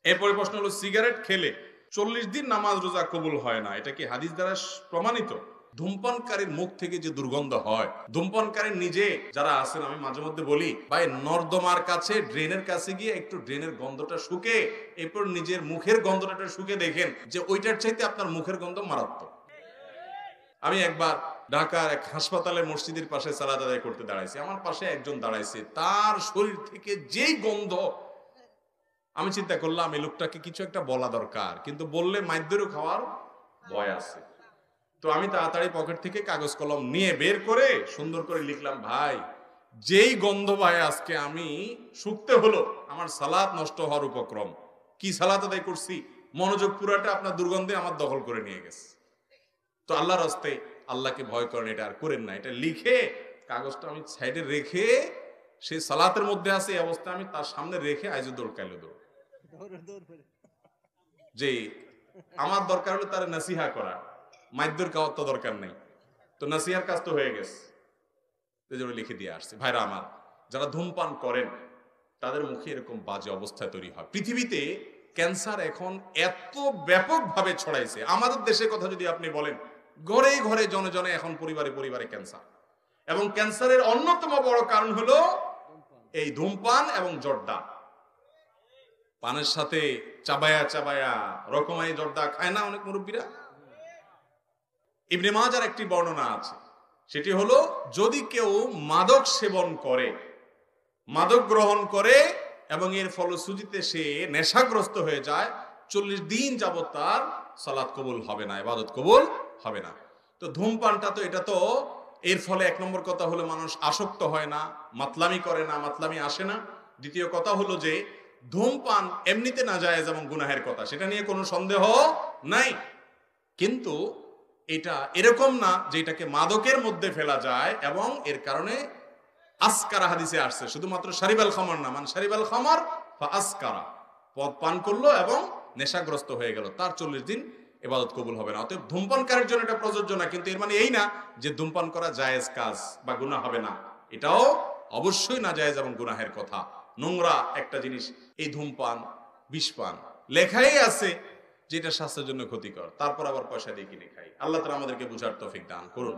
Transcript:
এরপরে প্রশ্ন হলো, সিগারেট খেলে 40 দিন নামাজ রোজা কবুল হয় না, এটা কি হাদিস দ্বারা প্রমাণিত? ধূমপানকারীর মুখ থেকে যে দুর্গন্ধ হয়, ধূমপানকারী নিজে যারা আছেন, আমি মাঝে মধ্যে বলি ভাই, নর্দমার কাছে ড্রেনের কাছে গিয়ে একটু ড্রেনের গন্ধটা শুকে এরপর নিজের মুখের গন্ধটা শুকে দেখেন যে ওইটার চাইতে আপনার মুখের গন্ধ মারাত্মক। আমি একবার ঢাকার এক হাসপাতালের মসজিদের পাশে সালাত আদায় করতে দাঁড়াইছি, আমার পাশে একজন দাঁড়াইছে, তার শরীর থেকে যেই গন্ধ, আমি চিন্তা করলাম এই লোকটাকে কিছু একটা বলা দরকার, কিন্তু বললে মাইদ্যেরও খাওয়ার ভয় আছে। তো আমি তাড়াতাড়ি পকেট থেকে কাগজ কলম নিয়ে বের করে সুন্দর করে লিখলাম, ভাই যেই গন্ধ ভাই আজকে আমি শুকতে হলো, আমার সালাত নষ্ট হওয়ার উপক্রম। কি সালাত আদায় করছি, মনোযোগ পুরাটা আপনার দুর্গন্ধে আমার দখল করে নিয়ে গেছে। তো আল্লাহর রাস্তায় আল্লাহকে ভয় করেন, এটা আর করেন না। এটা লিখে কাগজটা আমি সাইডে রেখে, সে সালাতের মধ্যে আছে এই অবস্থা, আমি তার সামনে রেখে আইজো দৌড় কাইলো দৌড়, যে আমার দরকার হলো তার নাসিহা করা, মাইদ্যর খাওয়ার তো দরকার নেই। তো নাসিহার কাজ তো হয়ে গেছে, লিখে দিয়ে আসছে। ভাইরা আমার, যারা ধূমপান করেন তাদের মুখে এরকম বাজে অবস্থা তৈরি হয়। পৃথিবীতে ক্যান্সার এখন এত ব্যাপকভাবে ছড়াইছে, আমাদের দেশের কথা যদি আপনি বলেন, ঘরে ঘরে জনে জনে এখন পরিবারে পরিবারে ক্যান্সার। এবং ক্যান্সারের অন্যতম বড় কারণ হলো এই ধূমপান এবং জর্দা। পানের সাথে চাবায়া চাবায়া রকমারি জর্দা খায় না অনেক মুরব্বীরা? ইবনে মাজার একটি বর্ণনা আছে, সেটি হলো, যদি কেউ মাদক সেবন করে, মাদক গ্রহণ করে এবং এর ফলশ্রুতিতে সে নেশাগ্রস্ত হয়ে যায়, 40 দিন যাবত তার সালাত কবুল হবে না, ইবাদত কবুল হবে না। তো ধূমপানটা তো, এটা তো এর ফলে এক নম্বর কথা হলো মানুষ আসক্ত হয় না, মাতলামি করে না, মাতলামি আসে না। দ্বিতীয় কথা হলো যে ধূমপান এমনিতে নাজায়েজ এবং গুনাহের কথা, সেটা নিয়ে কোনো সন্দেহ নাই, কিন্তু এটা এরকম না যে এটাকে মাদকের মধ্যে ফেলা যায়। এবং এর কারণে আসকারা হাদিসে আসছে, শুধুমাত্র শারিবাল খামার না, মানে শারিবাল খামার বা আসকারা, পদ পান করলো এবং নেশাগ্রস্ত হয়ে গেল, তার 40 দিন ইবাদত কবুল হবে না। অতএব ধূমপানকারীর জন্য এটা প্রযোজ্য না, কিন্তু এর মানে এই না যে ধূমপান করা জায়েজ কাজ বা গুনাহ হবে না, এটাও অবশ্যই না জায়েজ এবং গুনাহের কথা, নোংরা একটা জিনিস। এই ধূমপান, বিষপান লেখাই আছে যেটা স্বাস্থ্যের জন্য ক্ষতিকর, তারপর আবার পয়সা দিয়ে কিনে খাই। আল্লাহ তাআলা আমাদেরকে বুঝার তৌফিক দান করুন।